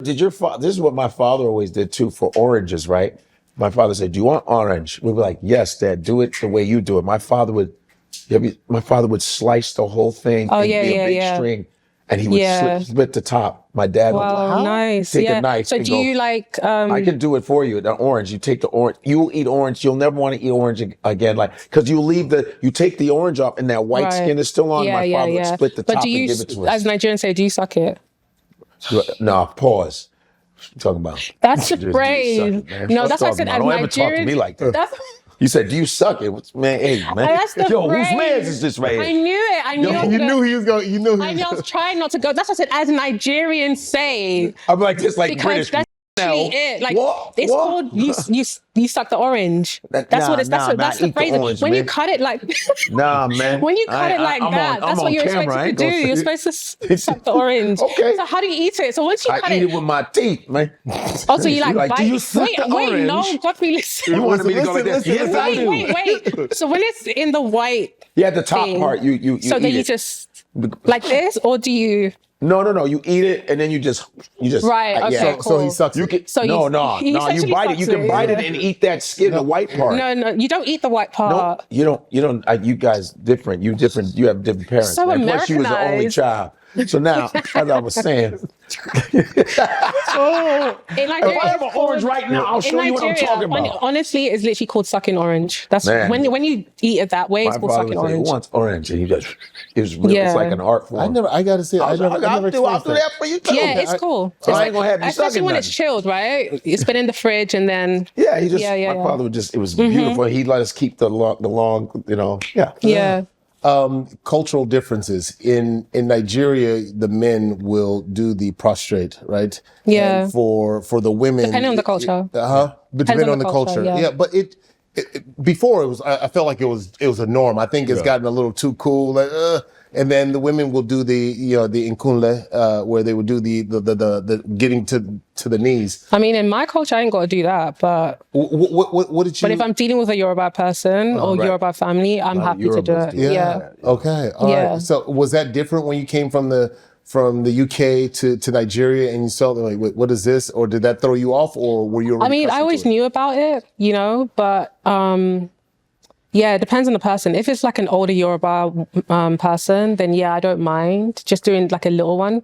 Did your father? This is what my father always did too for oranges, right? My father said, "Do you want orange?" We'd be like, "Yes, Dad. Do it the way you do it." My father would slice the whole thing Oh and yeah, be a yeah, big yeah. string, and he would Yeah. split the top. My dad would Wow, nice. take a Yeah. knife So and do go. you like I can do it for you. The orange, you take the orange. You'll eat orange. You'll never want to eat orange again, like because you take the orange off, and that white right. skin is still on. Yeah, My yeah, father would yeah. split the But top do and you, give it to as us. Nigerians say, do you suck it? No, pause. What you talking about? That's the Just phrase. No, that's what I said. As Don't ever talk to me Nigerians, like that. that's You said, "Do you suck it?" Man, hey, man. that's the Yo, phrase. whose man's is this right I here? knew it. I knew. You knew he was going. You knew he I was. knew. I was trying not to go. That's what I said. As Nigerians say, I'm like this, like because British. that's actually it. Like it's What? called you suck the orange. That's what it's. That's the eat phrase. orange, When man. you cut it like. Nah, man. When you cut it like I'm that, that's what you're expected to do. You're supposed to suck the orange. Okay. So how do you eat it? So once you cut I eat it with my teeth, man. oh, so you like bite? Do you suck the wait, no, orange? Godfrey, listen. You wanted me to go like this? Listen, Yes, I Wait, do. wait. So when it's in the white, Yeah, the top thing, part, you so eat then you it. just like this, or do you? No. You eat it and then you just Right. Okay. yeah. Cool. So he sucks. You it. can So no. he You essentially bite it. You sucks can it, bite it yeah. and eat that skin, the white part. No, you don't eat the white part. No, you don't. You guys different. You different. You have different parents. So man. Plus, she was the only Americanized. child. So now, as I was saying, Oh, in Nigeria, if I have an orange right now, I'll in show you what I'm Nigeria, talking about. honestly, it's literally called sucking orange. That's Man. when you eat it that way, it's My called father sucking would say, "Who orange. wants orange?" And he just, it's like an art form. I gotta say, I'll do experienced that for you too. Yeah, it's cool. I ain't gonna have you Especially sucking when it's nothing. chilled, right? It's been in the fridge and then Yeah, he just. Yeah. My father would just. It was beautiful. He'd let us keep the long. Yeah. yeah. cultural differences in Nigeria. The men will do the prostrate, right? Yeah. And for the women, Depending on the culture. Depending on the culture. yeah. But before it was, I felt like it was a norm. I think it's gotten a little too cool. Like, and then the women will do the inkunle, where they would do the getting to the knees. I mean, in my culture, I ain't got to do that, but What did you? if I'm dealing with a Yoruba person or right. Yoruba family, I'm happy to do Yorubas it. do that. Yeah. Okay. All Yeah. right. So was that different when you came from the UK to Nigeria and you saw like, what is this? Or did that throw you off, or were you already I mean, I accustomed always to it? knew about it, but yeah, it depends on the person. If it's like an older Yoruba person, then yeah, I don't mind just doing like a little one,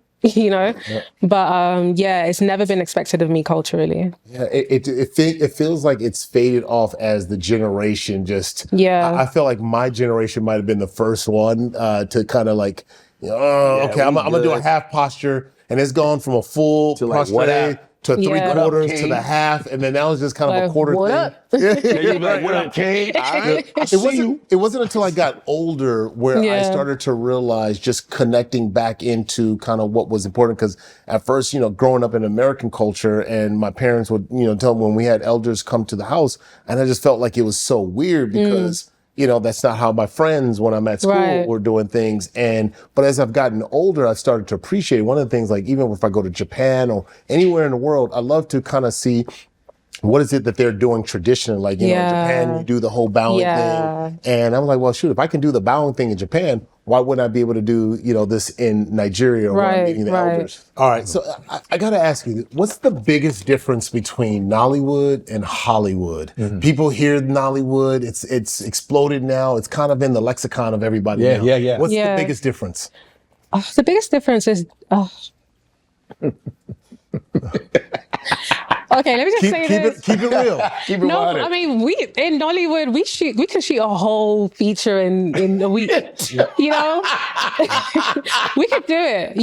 But yeah, it's never been expected of me culturally. Yeah, it feels like it's faded off as the generation just. Yeah. I feel like my generation might have been the first one to kind of like, okay, I'm gonna do a half posture, and it's gone from a full To like, what prostrate up? to three Yeah. quarters What up, to the King? half, and then now it's just kind of a quarter What thing. up? Yeah, you be like, "What up, King? All right, I see you." It wasn't until I got older where I Yeah. started to realize just connecting back into kind of what was important. Because at first, growing up in American culture, and my parents would, tell me when we had elders come to the house, and I just felt like it was so weird because, that's not how my friends when I'm at school Right. were doing things. But as I've gotten older, I've started to appreciate one of the things, like even if I go to Japan or anywhere in the world, I love to kind of see what is it that they're doing traditionally? Like, in Japan, you do the whole bowing Yeah. thing. And I'm like, well, shoot, if I can do the bowing thing in Japan, why wouldn't I be able to do, this in Nigeria when I'm Right, meeting the right. elders? All right. So I got to ask you, what's the biggest difference between Nollywood and Hollywood? People hear Nollywood. It's exploded now. It's kind of in the lexicon of everybody now. Yeah. What's Yeah. the biggest difference? The biggest difference is, okay, let me just say this. Keep it real. Keep it No, 100. I mean, in Nollywood, we can shoot a whole feature in a week. We could do it.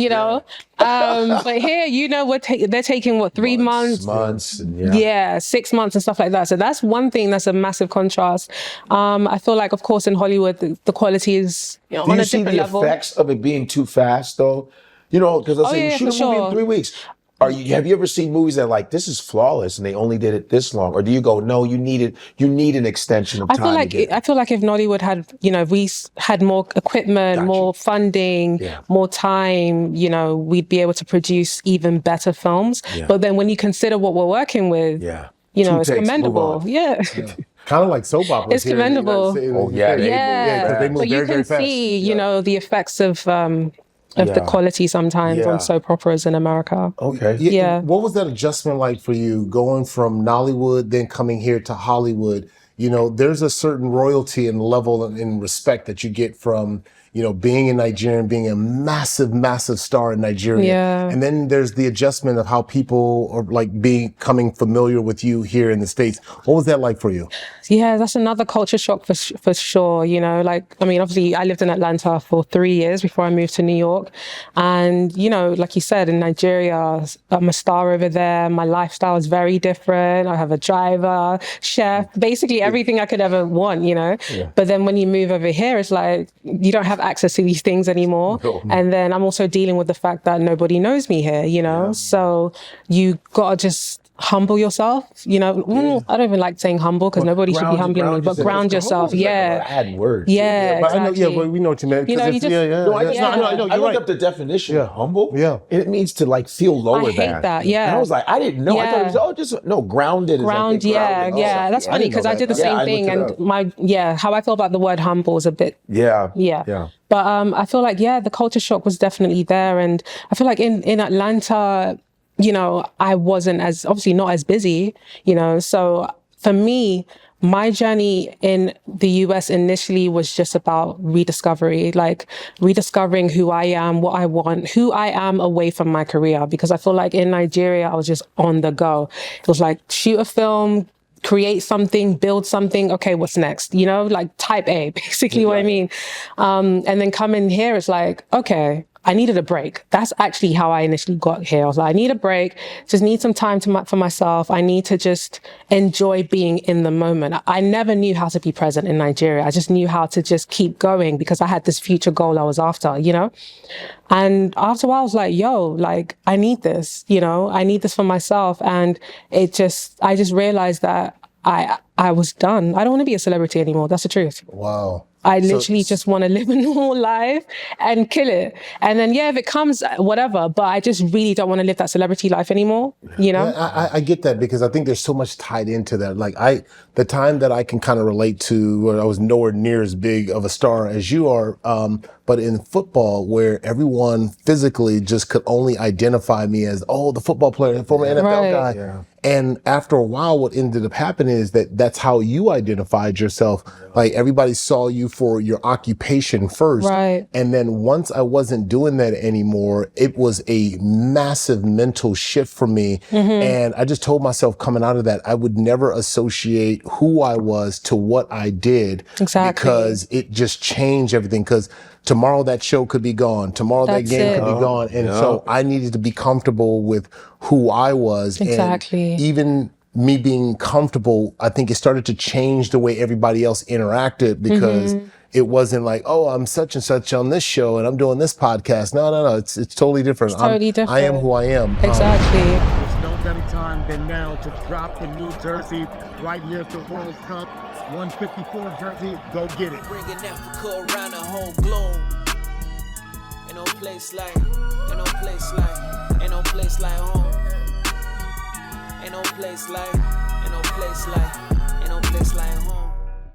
But here, they're taking 3 months. Months. And Yeah, 6 months and stuff like that. So that's one thing that's a massive contrast. I feel like, of course, in Hollywood, the quality is Do on you a see different the level. effects of it being too fast, though? Because they'll say, yeah, "You shoot a for movie in sure. 3 weeks." Have you ever seen movies that like, this is flawless and they only did it this long? Or do you go, no, you need an extension of time? I feel like if Nollywood had, we had more equipment, Got more funding, more time, we'd be able to produce even better films. Yeah. But then when you consider what we're working with, Two it's takes, move commendable. on. Yeah. Kind of like soap operas. It's here in the United commendable. States. Oh, yeah, they move Yeah, because they move but you very, very can fast. see, the effects of of the Yeah. quality sometimes Yeah. on soap operas in America. Okay. Yeah. What was that adjustment like for you going from Nollywood, then coming here to Hollywood? You know, there's a certain royalty and level and respect that you get from, you know, being in Nigeria and being a massive, massive star in Nigeria. Yeah. And then there's the adjustment of how people are like becoming familiar with you here in the States. What was that like for you? Yeah, that's another culture shock for sure. You know, like, I mean, obviously I lived in Atlanta for 3 years before I moved to New York. And, you know, like you said, in Nigeria, I'm a star over there. My lifestyle is very different. I have a driver, chef, basically everything I could ever want, you know. Yeah. But then when you move over here, it's like, you don't have access to these things anymore. No. And then I'm also dealing with the fact that nobody knows me here, you know. So you gotta just humble yourself, you know. I don't even like saying humble because nobody should be humbling me, but ground yourself. Yeah. Add words. Yeah, But I know, exactly. but we know what you meant. You know, you just- No, I, No, I you're looked right. up the definition of humble. Yeah. And it means to like feel lower I hate than. that, yeah. And I was like, I didn't know. I thought it was, Yeah. just, no, grounded. Is Ground, like yeah, grounded. yeah. That's funny because I did the same thing, and how I feel about the word humble is a bit, Yeah. yeah. But I feel like, the culture shock was definitely there, and I feel like in Atlanta, you know, I wasn't obviously not as busy, you know. So for me, my journey in the US initially was just about rediscovery, like rediscovering who I am, what I want, who I am away from my career. Because I feel like in Nigeria, I was just on the go. It was like shoot a film, create something, build something. Okay, what's next? You know, like type A, basically what I mean. And then come in here, it's like, okay, I needed a break. That's actually how I initially got here. I was like, I need a break, just need some time for myself. I need to just enjoy being in the moment. I never knew how to be present in Nigeria. I just knew how to just keep going because I had this future goal I was after, you know? And after a while, I was like, yo, like, I need this, you know? I need this for myself. And I just realized that I was done. I don't want to be a celebrity anymore. That's the truth. Wow. I literally just want to live a normal life and kill it. And then, if it comes, whatever. But I just really don't want to live that celebrity life anymore, you know? I get that because I think there's so much tied into that. Like the time that I can kind of relate to where I was nowhere near as big of a star as you are, but in football where everyone physically just could only identify me as, the football player, the former NFL guy. Yeah. And after a while, what ended up happening is that's how you identified yourself. Like everybody saw you for your occupation first. Right. And then once I wasn't doing that anymore, it was a massive mental shift for me. And I just told myself coming out of that, I would never associate who I was to what I did. Exactly. Because it just changed everything. Because tomorrow that show could be gone. Tomorrow that That's game it. could be gone. And so I needed to be comfortable with who I was. Exactly. And even me being comfortable, I think it started to change the way everybody else interacted because it wasn't like, I'm such and such on this show and I'm doing this podcast. No. It's totally different. Totally different. I am who I am. Exactly. There's no better time than now to drop the New Jersey right here at the World Cup. 154 jersey, go get it. Bringing Africa around the whole globe. Ain't no place like home. Ain't no place like home.